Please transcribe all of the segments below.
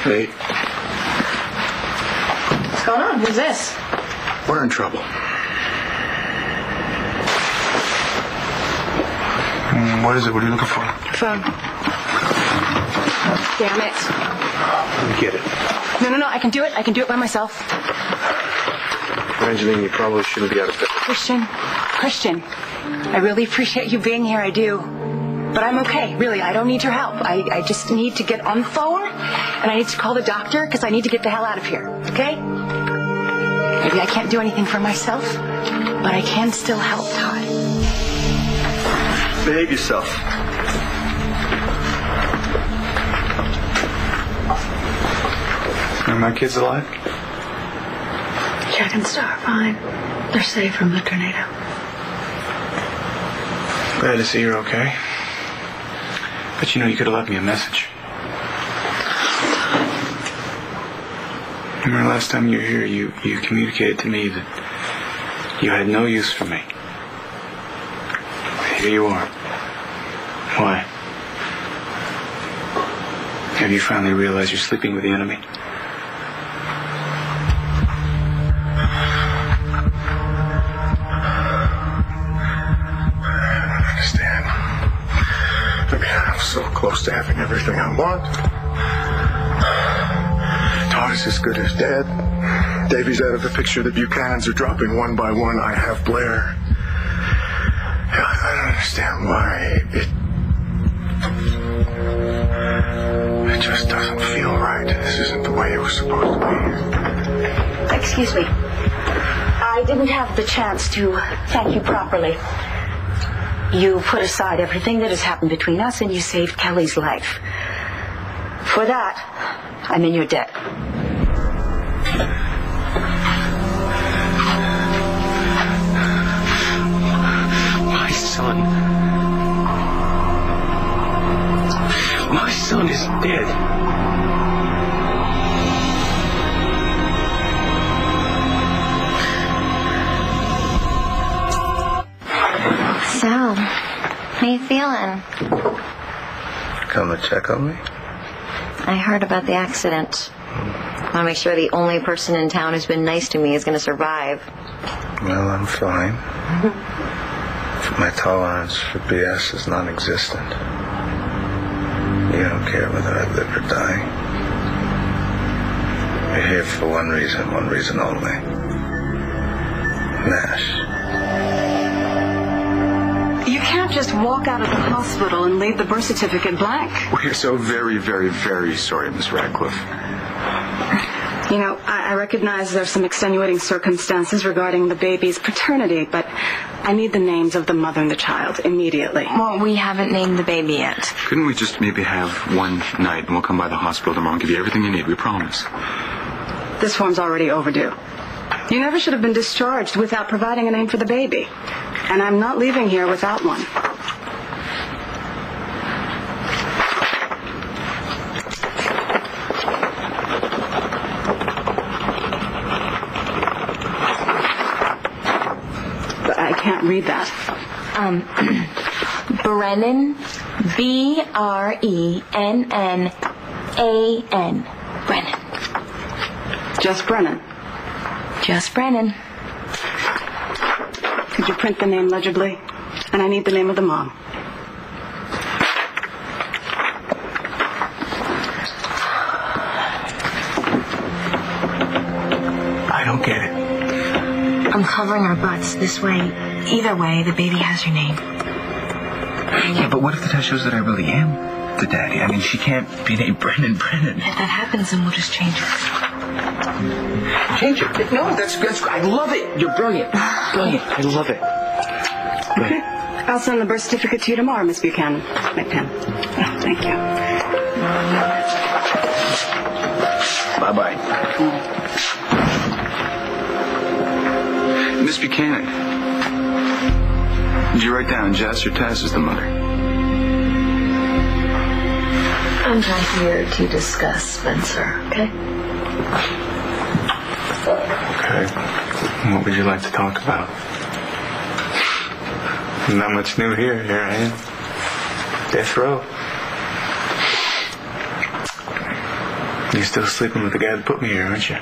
Hey. What's going on? Who's this? We're in trouble. What is it? What are you looking for? Your phone. Damn it. Let me get it. No, I can do it. I can do it by myself. Angeline, you probably shouldn't be out of bed. Christian, I really appreciate you being here. I do. But I'm okay, really. I don't need your help. I just need to get on the phone, and I need to call the doctor because I need to get the hell out of here, okay? Maybe I can't do anything for myself, but I can still help, Todd. Behave yourself. Are my kids alive? Jack and Star are fine. They're safe from the tornado. Glad to see you're okay. But you could have left me a message. Remember last time you were here, you communicated to me that you had no use for me. Here you are. Why? Have you finally realized you're sleeping with the enemy? So close to having everything I want. Todd is as good as dead. Davy's out of the picture. The Buchanans are dropping one by one. I have Blair. I don't understand why it just doesn't feel right. This isn't the way it was supposed to be. Excuse me. I didn't have the chance to thank you properly. You put aside everything that has happened between us and you saved Kelly's life. For that, I'm in your debt. My son. My son is dead. Sal, how you feeling? Come to check on me? I heard about the accident. I want to make sure the only person in town who's been nice to me is going to survive. Well, I'm fine. My tolerance for BS is non-existent. You don't care whether I live or die. You're here for one reason only. Nash. You can't just walk out of the hospital and leave the birth certificate blank. We're so very, very, very sorry, Miss Radcliffe. I recognize there's some extenuating circumstances regarding the baby's paternity, but I need the names of the mother and the child immediately. Well, we haven't named the baby yet. Couldn't we just maybe have one night and we'll come by the hospital tomorrow and give you everything you need, we promise. This form's already overdue. You never should have been discharged without providing a name for the baby. And I'm not leaving here without one. But I can't read that. Brennan, B-R-E-N-N-A-N. Brennan. Just Brennan. Just Brennan. Could you print the name legibly? And I need the name of the mom. I don't get it. I'm covering our butts this way. Either way, the baby has your name. Yeah, but what if the test shows that I really am the daddy? I mean, she can't be named Brennan. If that happens, then we'll just change it. Change it? No, that's I love it. You're brilliant. Brilliant. I love it. Okay. I'll send the birth certificate to you tomorrow, Miss Buchanan. My pen. Oh, thank you. Bye-bye. Miss Buchanan, did you write down Jess or Tess as the mother? I'm not here to discuss Spencer, okay? Okay. What would you like to talk about? Not much new here. Here I am. Death row. You're still sleeping with the guy that put me here, aren't you?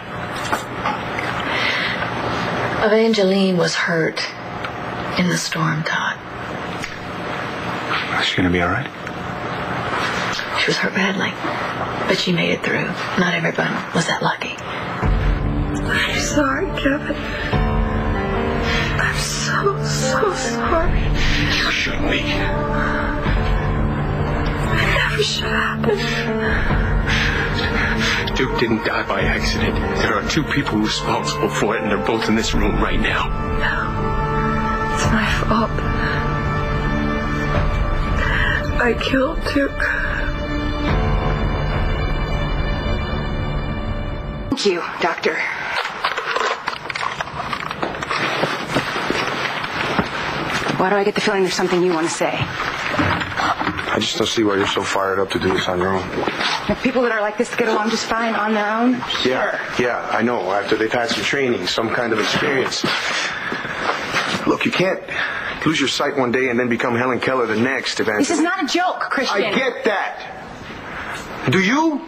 Evangeline was hurt in the storm, Todd. Is she gonna be all right? She was hurt badly, but she made it through. Not everyone was that lucky. I'm sorry, Kevin. I'm so sorry. You shouldn't be. It never should happen. Duke didn't die by accident. There are two people responsible for it, and they're both in this room right now. No. It's my fault. I killed Duke. Thank you, Doctor. Why do I get the feeling there's something you want to say? I just don't see why you're so fired up to do this on your own. If people that are like this get along just fine on their own? Yeah, I know. After they've had some training, some kind of experience. Look, you can't lose your sight one day and then become Helen Keller the next, Evangeline. This is not a joke, Christian. I get that. Do you?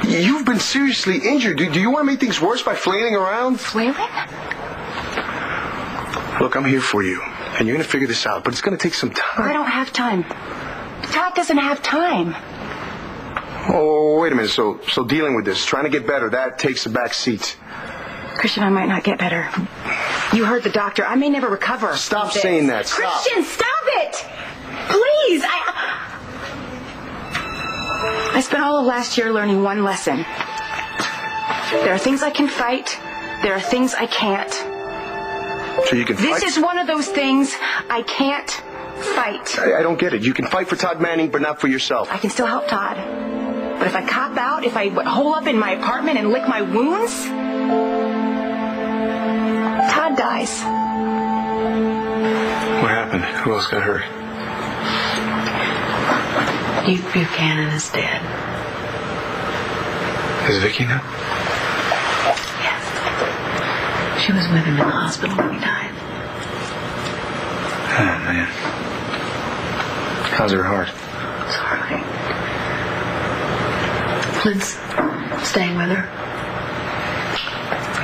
You've been seriously injured. Do you want to make things worse by flailing around? Flailing? Look, I'm here for you. And you're going to figure this out, but it's going to take some time. I don't have time. Todd doesn't have time. Oh, wait a minute. So dealing with this, trying to get better, that takes a back seat. Christian, I might not get better. You heard the doctor. I may never recover. Stop saying that. Stop. Christian, stop it! Please! I spent all of last year learning one lesson. There are things I can fight. There are things I can't. So you can fight? This is one of those things I can't fight. I don't get it. You can fight for Todd Manning, but not for yourself. I can still help Todd. But if I cop out, if I hole up in my apartment and lick my wounds, Todd dies. What happened? Who else got hurt? Duke Buchanan is dead. Is Vicky now? Yes. She was with him in the hospital when he died. Oh, man. How's her heart? It's hard. Clint's staying with her.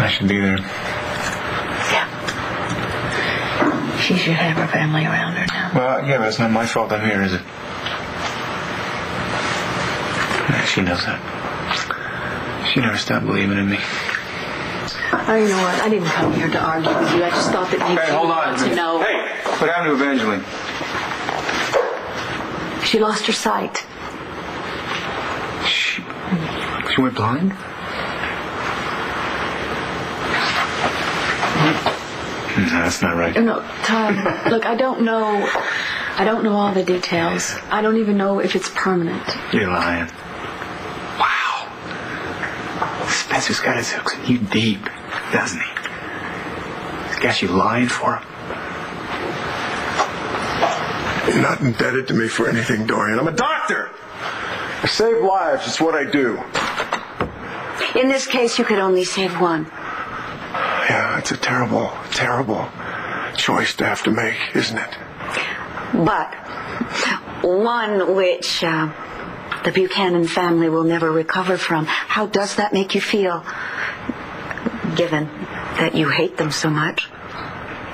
I should be there. Yeah. She should have her family around her now. Well, yeah, but it's not my fault I'm here, is it? Yeah, she knows that. She never stopped believing in me. Oh, you know what? I didn't come here to argue with you. I just thought that maybe Hey, hold on. you to know. Hey, what happened to Evangeline? She lost her sight. She went blind? No, that's not right. No, Todd, look, I don't know all the details. I don't even know if it's permanent. You're lying. Wow. Spencer's got his hooks in you deep, doesn't he? He's got you lying for him. You're not indebted to me for anything, Dorian. I'm a doctor. I save lives. It's what I do. In this case, you could only save one. Yeah, it's a terrible, terrible choice to have to make, isn't it? But one which the Buchanan family will never recover from. How does that make you feel, given that you hate them so much?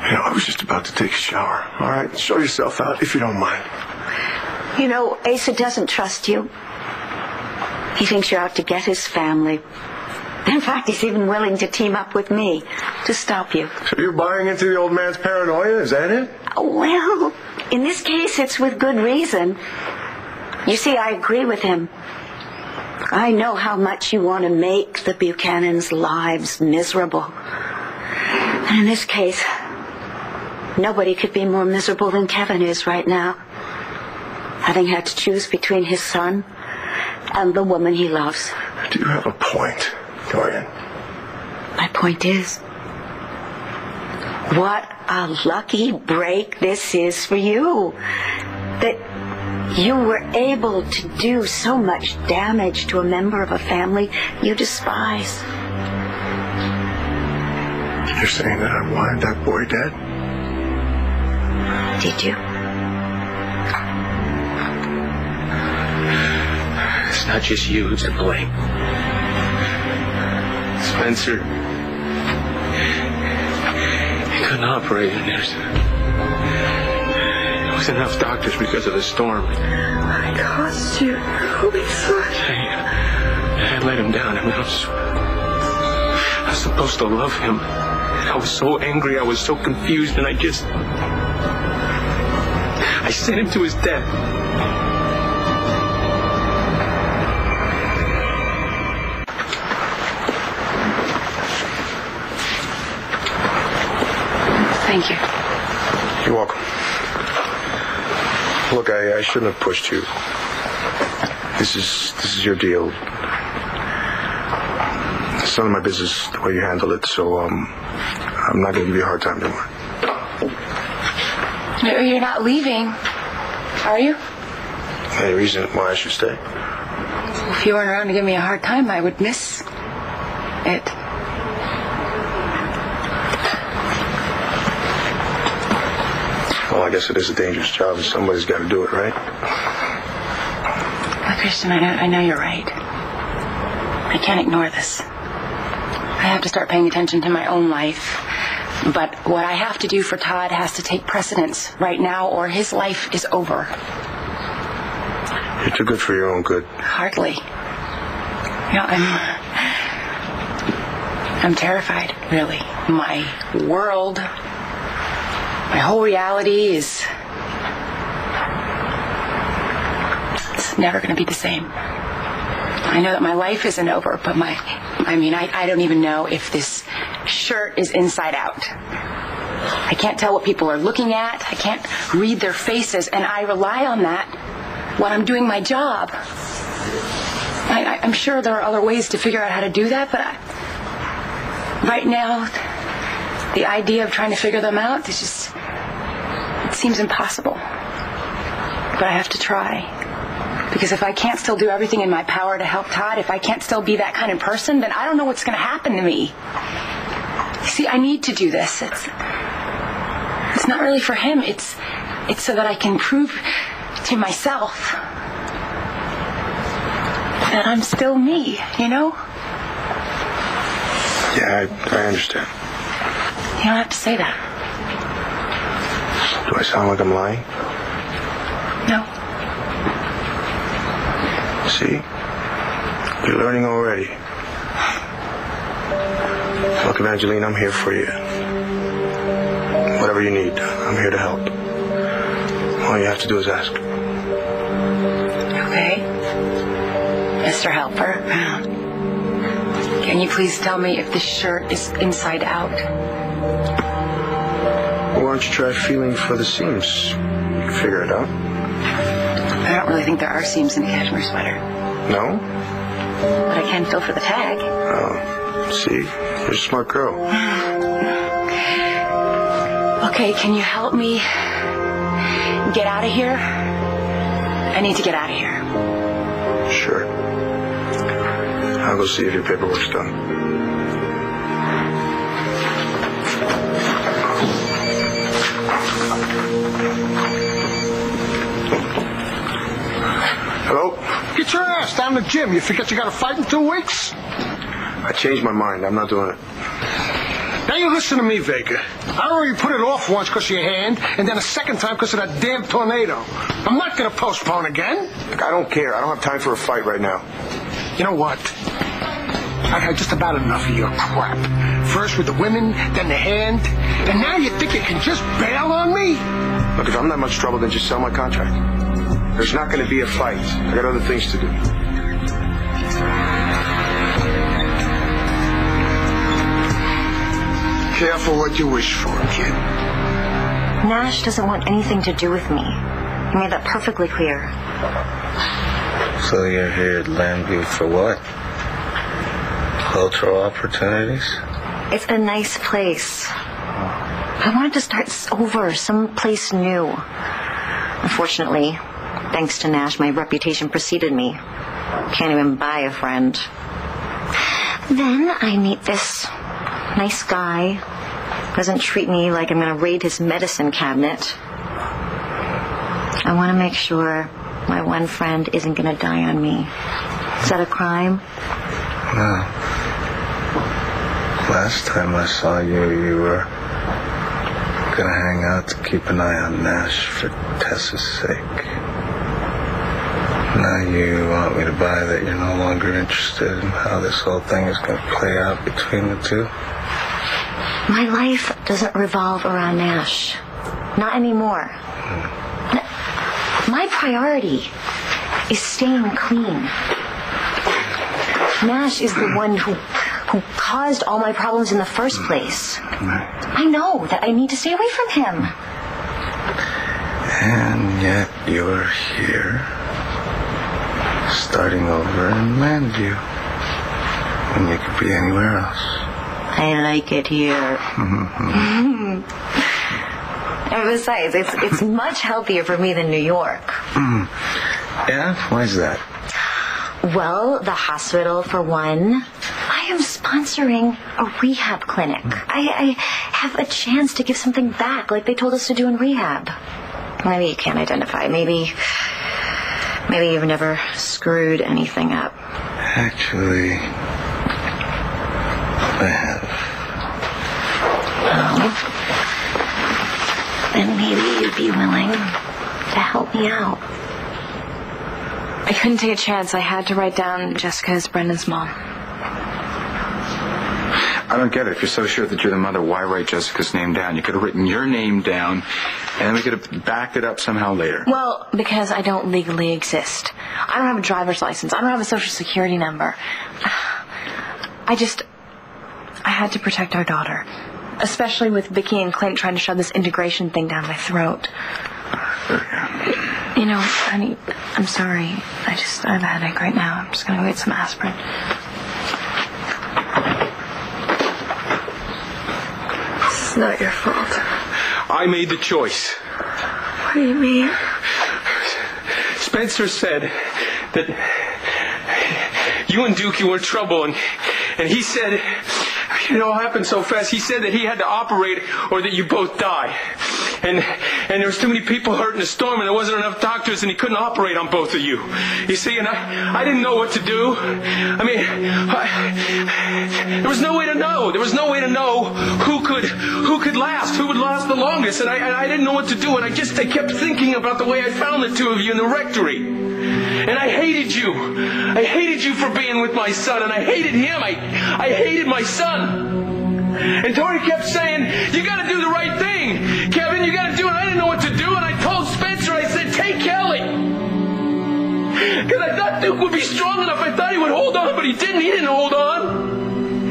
You know, I was just about to take a shower. All right, show yourself out if you don't mind. You know, Asa doesn't trust you. He thinks you're out to get his family. In fact, he's even willing to team up with me to stop you. So you're buying into the old man's paranoia, is that it? Well, in this case, it's with good reason. You see, I agree with him. I know how much you want to make the Buchanans' lives miserable. And in this case, nobody could be more miserable than Kevin is right now, having had to choose between his son and the woman he loves. Do you have a point, Dorian? My point is, what a lucky break this is for you. That you were able to do so much damage to a member of a family you despise. You're saying that I wanted that boy dead? Did you? It's not just you who's to blame. Spencer, he couldn't operate, and there wasn't enough doctors because of the storm. I cost you, Lisa. I let him down. I mean, I was supposed to love him. I was so angry, I was so confused, and I sent him to his death. Thank you. You're welcome. Look, I shouldn't have pushed you. This is your deal. It's none of my business the way you handle it, so I'm not going to give you a hard time anymore. You're not leaving, are you? Any reason why I should stay? If you weren't around to give me a hard time, I would miss it. Well, I guess it is a dangerous job, and somebody's got to do it, right? Well, Christian, I know you're right. I can't ignore this. I have to start paying attention to my own life. But what I have to do for Todd has to take precedence right now, or his life is over. You're too good for your own good. Hardly. I'm terrified, really. My world, my whole reality is... it's never going to be the same. I know that my life isn't over, but I don't even know if this shirt is inside out. I can't tell what people are looking at. I can't read their faces, and I rely on that when I'm doing my job. I'm sure there are other ways to figure out how to do that, but right now, the idea of trying to figure them out, it seems impossible. But I have to try. Because if I can't still do everything in my power to help Todd, if I can't still be that kind of person, then I don't know what's going to happen to me. See, I need to do this. It's not really for him. It's so that I can prove to myself that I'm still me, you know? Yeah, I understand. You don't have to say that. Do I sound like I'm lying? No. See? You're learning already. Look, Evangeline, I'm here for you. Whatever you need, I'm here to help. All you have to do is ask. Okay. Mr. Helper, can you please tell me if this shirt is inside out? Well, why don't you try feeling for the seams? You can figure it out. I don't really think there are seams in a cashmere sweater. No? But I can feel for the tag. Oh, see? You're a smart girl. Okay, can you help me get out of here? I need to get out of here. Sure. I'll go see if your paperwork's done. Hello? Get your ass down to the gym. You forget you got to fight in 2 weeks? I changed my mind. I'm not doing it. Now you listen to me, Vega. I already put it off once because of your hand, and then a second time because of that damn tornado. I'm not going to postpone again. Look, I don't care. I don't have time for a fight right now. You know what? I've had just about enough of your crap. First with the women, then the hand, and now you think you can just bail on me? Look, if I'm that much trouble, then just sell my contract. There's not going to be a fight. I got other things to do. Careful what you wish for, kid. Nash doesn't want anything to do with me. He made that perfectly clear. So you're here at Landview for what? Cultural opportunities? It's a nice place. I wanted to start over, someplace new. Unfortunately, thanks to Nash, my reputation preceded me. Can't even buy a friend. Then I meet this nice guy. Doesn't treat me like I'm going to raid his medicine cabinet. I want to make sure my one friend isn't going to die on me. Is that a crime? No. Last time I saw you, you were gonna hang out to keep an eye on Nash for Tessa's sake. Now you want me to buy that you're no longer interested in how this whole thing is gonna play out between the two? My life doesn't revolve around Nash. Not anymore. My priority is staying clean. Nash is the one who caused all my problems in the first place. I know that I need to stay away from him. And yet you're here, starting over in Mandview, when you could be anywhere else. I like it here. And besides, it's much healthier for me than New York. Yeah? Why's that? Well, the hospital, for one. I am sponsoring a rehab clinic. I have a chance to give something back like they told us to do in rehab. Maybe you can't identify. Maybe you've never screwed anything up. Actually, I have. Well, then maybe you'd be willing to help me out. I couldn't take a chance. I had to write down Jessica as Brendan's mom. I don't get it. If you're so sure that you're the mother, why write Jessica's name down? You could have written your name down, and then we could have backed it up somehow later. Well, because I don't legally exist. I don't have a driver's license. I don't have a social security number. I had to protect our daughter. Especially with Vicky and Clint trying to shove this integration thing down my throat. You know, honey, I'm sorry. I have a headache right now. I'm just going to go get some aspirin. It's not your fault. I made the choice. What do you mean? Spencer said that you and Dookie were in trouble, and he said, it all happened so fast, he said that he had to operate or that you both die. And there was too many people hurt in the storm, and there wasn't enough doctors, and he couldn't operate on both of you. You see, and I didn't know what to do. I mean, there was no way to know. There was no way to know who could last, who would last the longest, and I didn't know what to do, and I kept thinking about the way I found the two of you in the rectory. And I hated you. I hated you for being with my son, and I hated him. I hated my son. And Tori kept saying, you gotta do the right thing. Kevin, you gotta do it. I didn't know what to do, and I told Spencer, I said, take Kelly. Because I thought Duke would be strong enough. I thought he would hold on, but he didn't. He didn't hold on.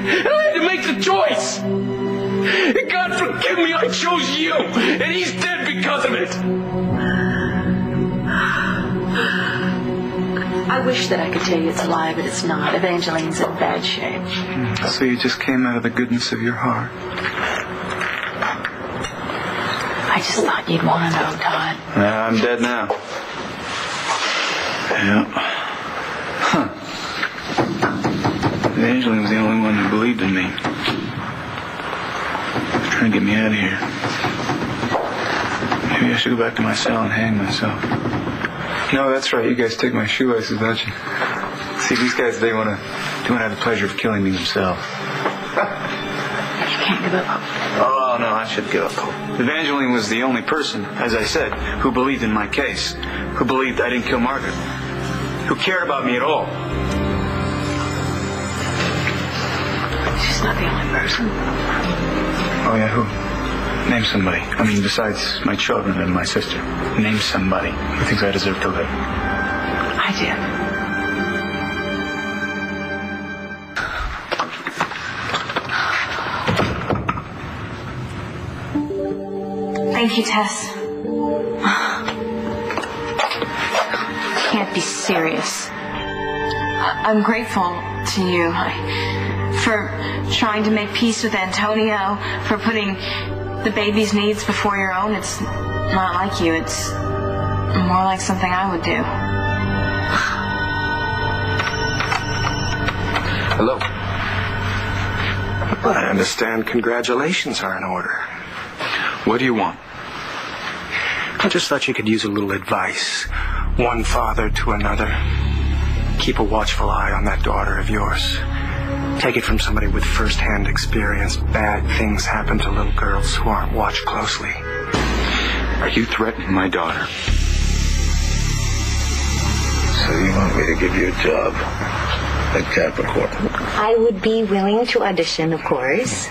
And I had to make the choice. And God forgive me, I chose you. And he's dead because of it. I wish that I could tell you it's a lie, but it's not. Evangeline's in bad shape. So you just came out of the goodness of your heart. I just thought you'd want to know, Todd. Yeah, I'm dead now. Yeah. Huh. Evangeline was the only one who believed in me. She was trying to get me out of here. Maybe I should go back to my cell and hang myself. No, that's right. You guys take my shoelaces, don't you? See, these guys, they want to have the pleasure of killing me themselves. You can't give up. Oh, no, I should give up hope. Evangeline was the only person, as I said, who believed in my case, who believed I didn't kill Margaret, who cared about me at all. She's not the only person. Oh, yeah, who? Name somebody. I mean, besides my children and my sister. Name somebody who thinks I deserve to live. I do. Thank you, Tess. Can't be serious. I'm grateful to you for trying to make peace with Antonio, for putting the baby's needs before your own. It's not like you. It's more like something I would do. Hello. I understand congratulations are in order. What do you want? I just thought you could use a little advice. One father to another. Keep a watchful eye on that daughter of yours. Take it from somebody with first-hand experience. Bad things happen to little girls who aren't watched closely. Are you threatening my daughter? So you want me to give you a job at Capricorn? I would be willing to audition, of course.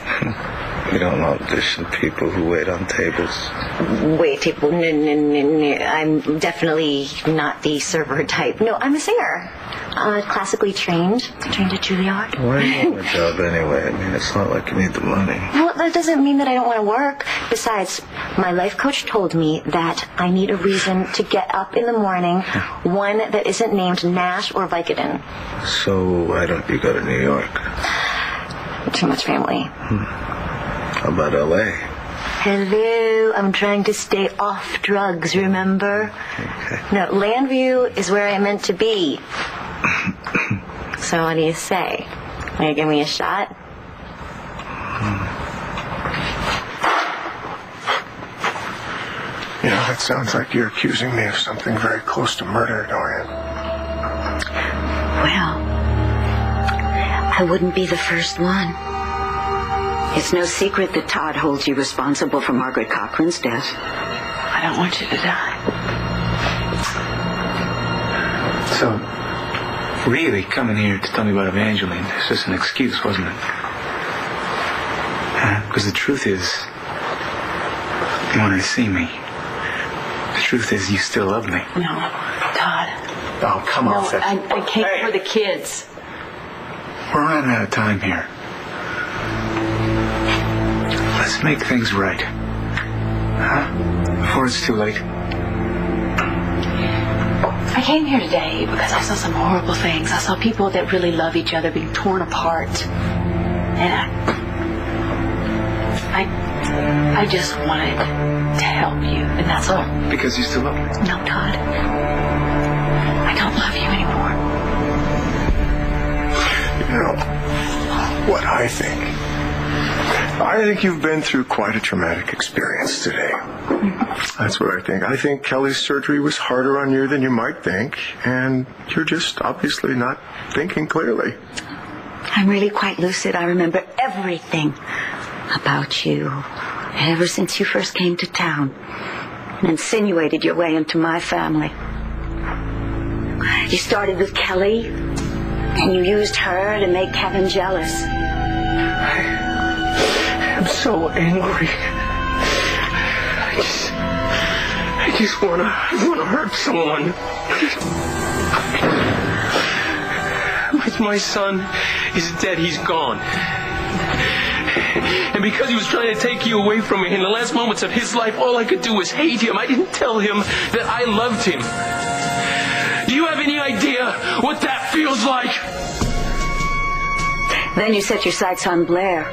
We don't audition people who wait on tables. Wait, people, no. I'm definitely not the server type. No, I'm a singer. Classically trained at Juilliard. Why do you want a job anyway? I mean, it's not like you need the money. Well, that doesn't mean that I don't want to work. Besides, my life coach told me that I need a reason to get up in the morning, one that isn't named Nash or Vicodin. So why don't you go to New York? Too much family. How about L.A.? Hello, I'm trying to stay off drugs, remember? Okay. No, Landview is where I'm meant to be. So what do you say? Will you give me a shot? You know, that sounds like you're accusing me of something very close to murder, Dorian. Well, I wouldn't be the first one. It's no secret that Todd holds you responsible for Margaret Cochran's death. I don't want you to die. So, really coming here to tell me about Evangeline is just an excuse, wasn't it? Because the truth is, you wanted to see me. The truth is, you still love me. No, Todd. Oh, come on, No, I came for the kids. We're running out of time here. Let's make things right. Huh? Before it's too late. I came here today because I saw some horrible things. I saw people that really love each other being torn apart. And I just wanted to help you, and that's all. Because you still love me? No, Todd. I don't love you anymore. You know, what I think you've been through quite a traumatic experience today. That's what I think. I think Kelly's surgery was harder on you than you might think, and you're just obviously not thinking clearly. I'm really quite lucid. I remember everything about you ever since you first came to town and insinuated your way into my family. You started with Kelly, and you used her to make Kevin jealous. I'm so angry. I just want to hurt someone. My son is dead. He's gone. And because he was trying to take you away from me in the last moments of his life, all I could do was hate him. I didn't tell him that I loved him. Do you have any idea what that feels like? Then you set your sights on Blair.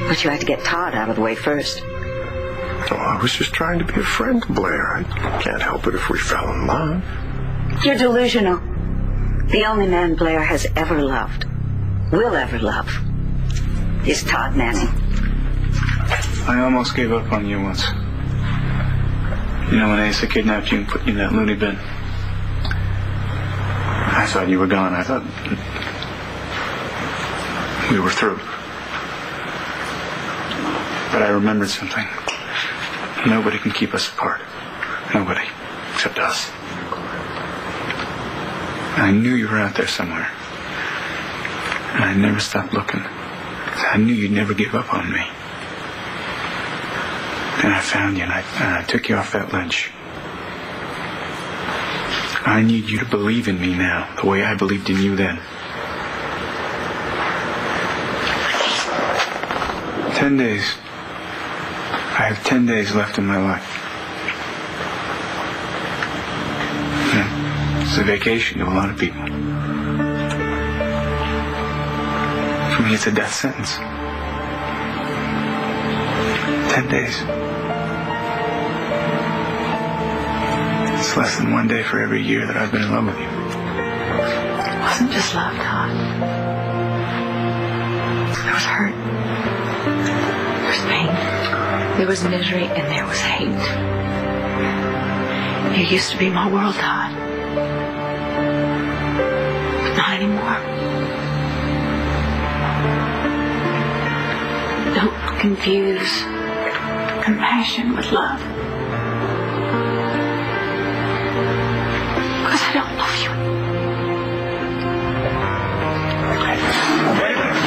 But you had to get Todd out of the way first. Oh, I was just trying to be a friend to Blair. I can't help it if we fell in love. You're delusional. The only man Blair has ever loved, will ever love, is Todd Manning. I almost gave up on you once. You know, when Asa kidnapped you and put you in that loony bin. I thought you were gone. I thought we were through. But I remembered something. Nobody can keep us apart. Nobody. Except us. And I knew you were out there somewhere. And I never stopped looking. I knew you'd never give up on me. And I found you, and I took you off that ledge. I need you to believe in me now, the way I believed in you then. 10 days. I have 10 days left in my life. It's a vacation to a lot of people. For me, it's a death sentence. 10 days. It's less than 1 day for every year that I've been in love with you. It wasn't just love, Todd. There was hurt. There was pain. There was misery, and there was hate. You used to be my world, Todd. confuse compassion with love. Because I don't love you. Wait a minute.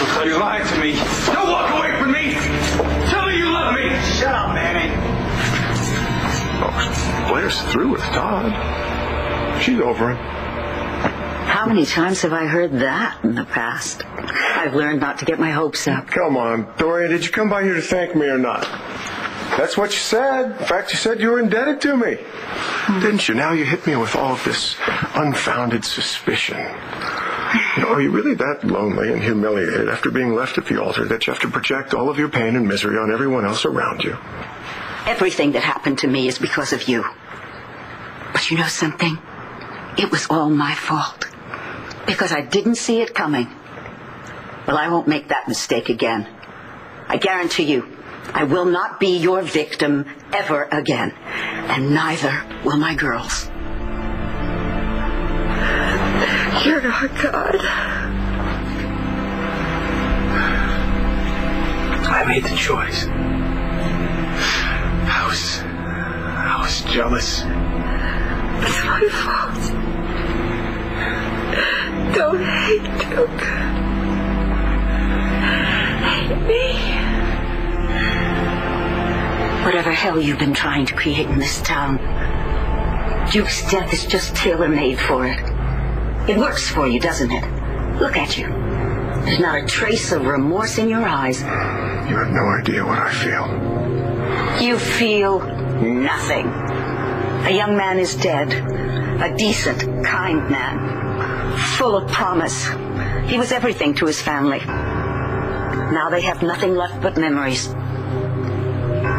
Looks like you're lying to me. Don't walk away from me. Tell me you love me. Shut up, Manny. Oh, Blair's through with Todd. She's over him. How many times have I heard that in the past? I've learned not to get my hopes up. Come on, Dorian, did you come by here to thank me or not? That's what you said. In fact, you said you were indebted to me. Didn't you? Now you hit me with all of this unfounded suspicion. You know, are you really that lonely and humiliated after being left at the altar that you have to project all of your pain and misery on everyone else around you? Everything that happened to me is because of you. But you know something? It was all my fault. Because I didn't see it coming. Well, I won't make that mistake again. I guarantee you, I will not be your victim ever again. And neither will my girls. You're our God. I made the choice. I was jealous. It's my fault. Don't hate Duke. Hate me. Whatever hell you've been trying to create in this town, Duke's death is just tailor-made for it. It works for you, doesn't it? Look at you. There's not a trace of remorse in your eyes. You have no idea what I feel. You feel nothing. A young man is dead. A decent, kind man. Full of promise. He was everything to his family. Now they have nothing left but memories.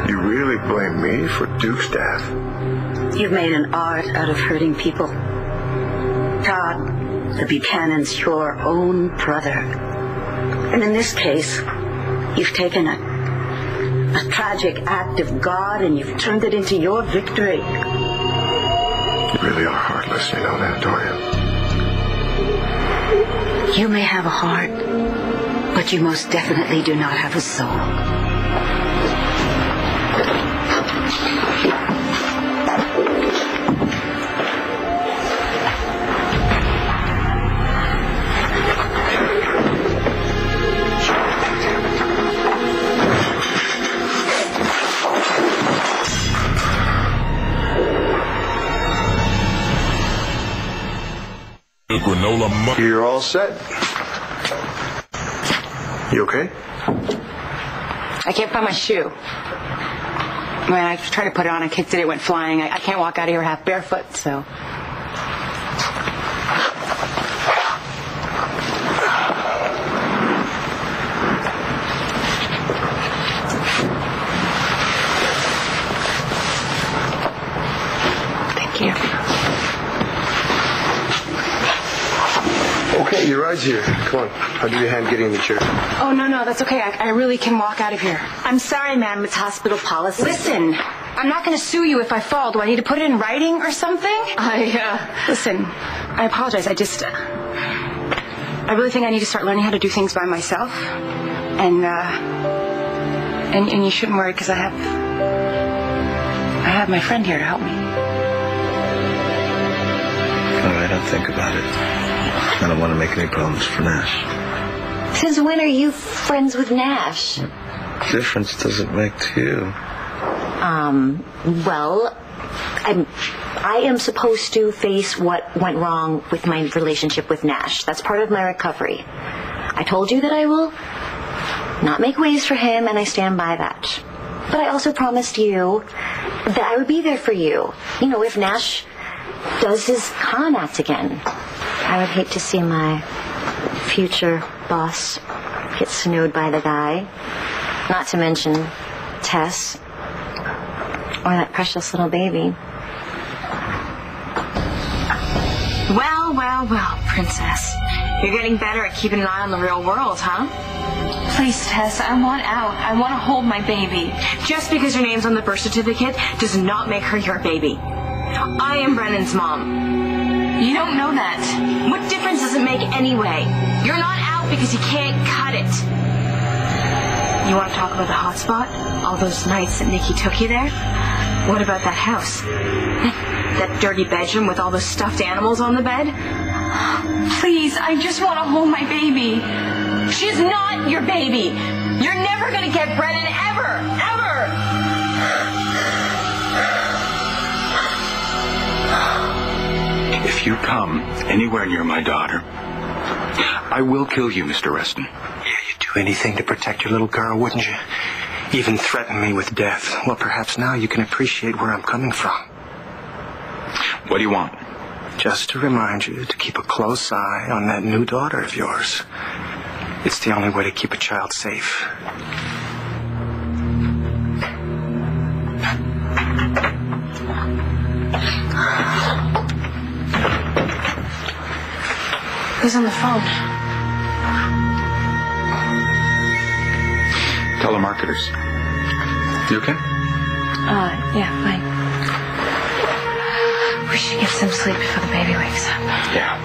You really blame me for Duke's death? You've made an art out of hurting people. Todd, the Buchanan's your own brother. And in this case, you've taken a tragic act of God and you've turned it into your victory. You really are heartless, you know that, Dorian. You may have a heart, but you most definitely do not have a soul. You're all set. You okay? I can't find my shoe. When I tried to put it on, I kicked it, it went flying. I can't walk out of here half barefoot, so... Thank you. Okay, your ride's here. Come on. I'll give you a hand getting in the chair. Oh, no, that's okay. I really can walk out of here. I'm sorry, ma'am. It's hospital policy. Listen, I'm not going to sue you if I fall. Do I need to put it in writing or something? Listen, I apologize. I really think I need to start learning how to do things by myself. And you shouldn't worry because I have my friend here to help me. All right, I'll think about it. I don't want to make any problems for Nash. Since when are you friends with Nash? What difference does it make to you? Well, I am supposed to face what went wrong with my relationship with Nash. That's part of my recovery. I told you that I will not make waves for him, and I stand by that. But I also promised you that I would be there for you. You know, if Nash does his con act again. I would hate to see my future boss get snowed by the guy. Not to mention Tess. Or that precious little baby. Well, princess. You're getting better at keeping an eye on the real world, huh? Please, Tess, I want out. I want to hold my baby. Just because your name's on the birth certificate does not make her your baby. I am Brennan's mom. You don't know that. What difference does it make anyway? You're not out because you can't cut it. You want to talk about the hot spot? All those nights that Nikki took you there? What about that house? That dirty bedroom with all those stuffed animals on the bed? Please, I just want to hold my baby. She's not your baby. You're never going to get Brennan, ever, ever. If you come anywhere near my daughter, I will kill you, Mr. Reston. Yeah, you'd do anything to protect your little girl, wouldn't you? Even threaten me with death. Well, perhaps now you can appreciate where I'm coming from. What do you want? Just to remind you to keep a close eye on that new daughter of yours. It's the only way to keep a child safe. Who's on the phone? Telemarketers. You okay? Yeah, fine. We should get some sleep before the baby wakes up. Yeah.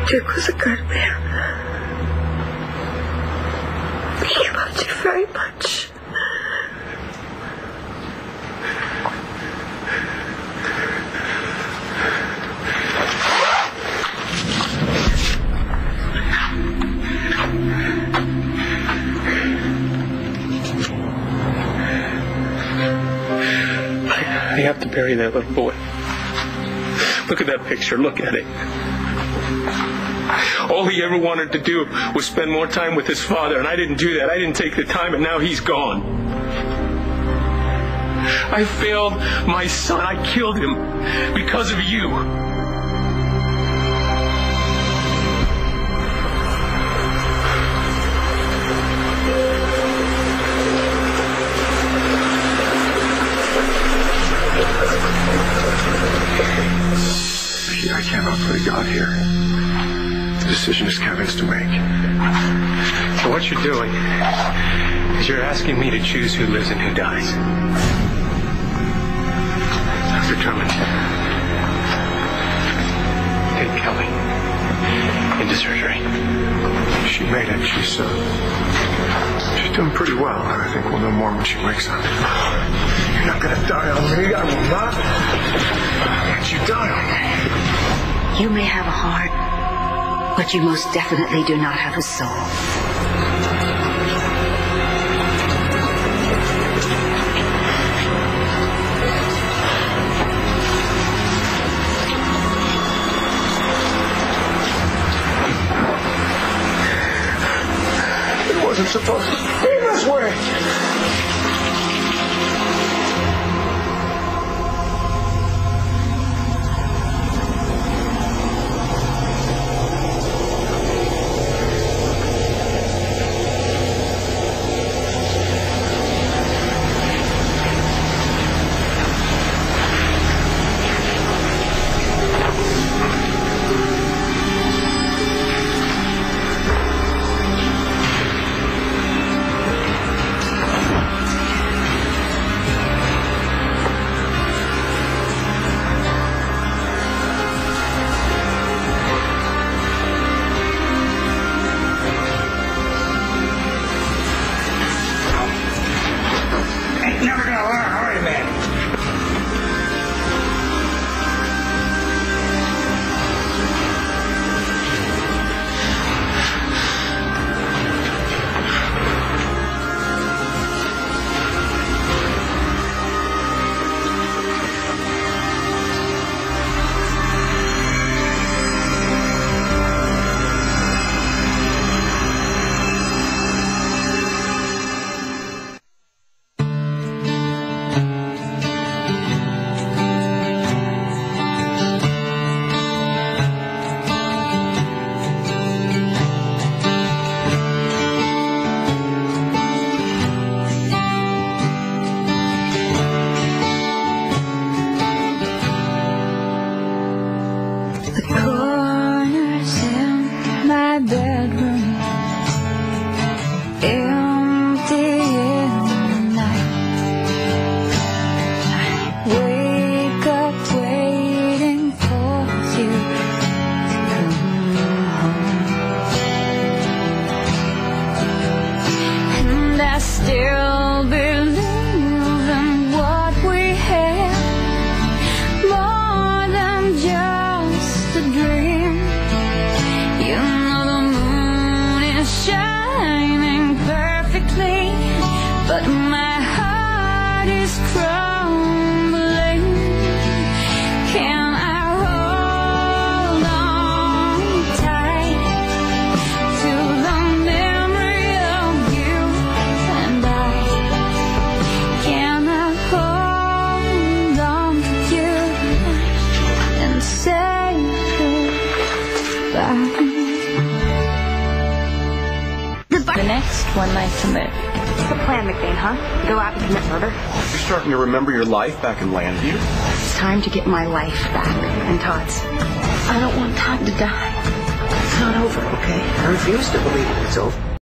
Dick was a good man. He loved you very much. I have to bury that little boy. Look at that picture. Look at it. All he ever wanted to do was spend more time with his father, and I didn't do that. I didn't take the time, and now he's gone. I failed my son. I killed him because of you. I cannot play God here. The decision is Kevin's to make. So what you're doing is you're asking me to choose who lives and who dies. Dr. Drummond, take Kelly into surgery. She made it. She's doing pretty well. I think we'll know more when she wakes up. You're not going to die on me. I will not let you die on me. You may have a heart, but you most definitely do not have a soul. It wasn't supposed to be this way. heart is crumbling. Can I hold on tight to the memory of you and I? Can I hold on to you and say goodbye? The next one night to live. What's the plan, McBain, huh? Go out and commit murder? You're starting to remember your life back in Landview? It's time to get my life back. And Todd's. I don't want Todd to die. It's not over, okay? I refuse to believe it's over.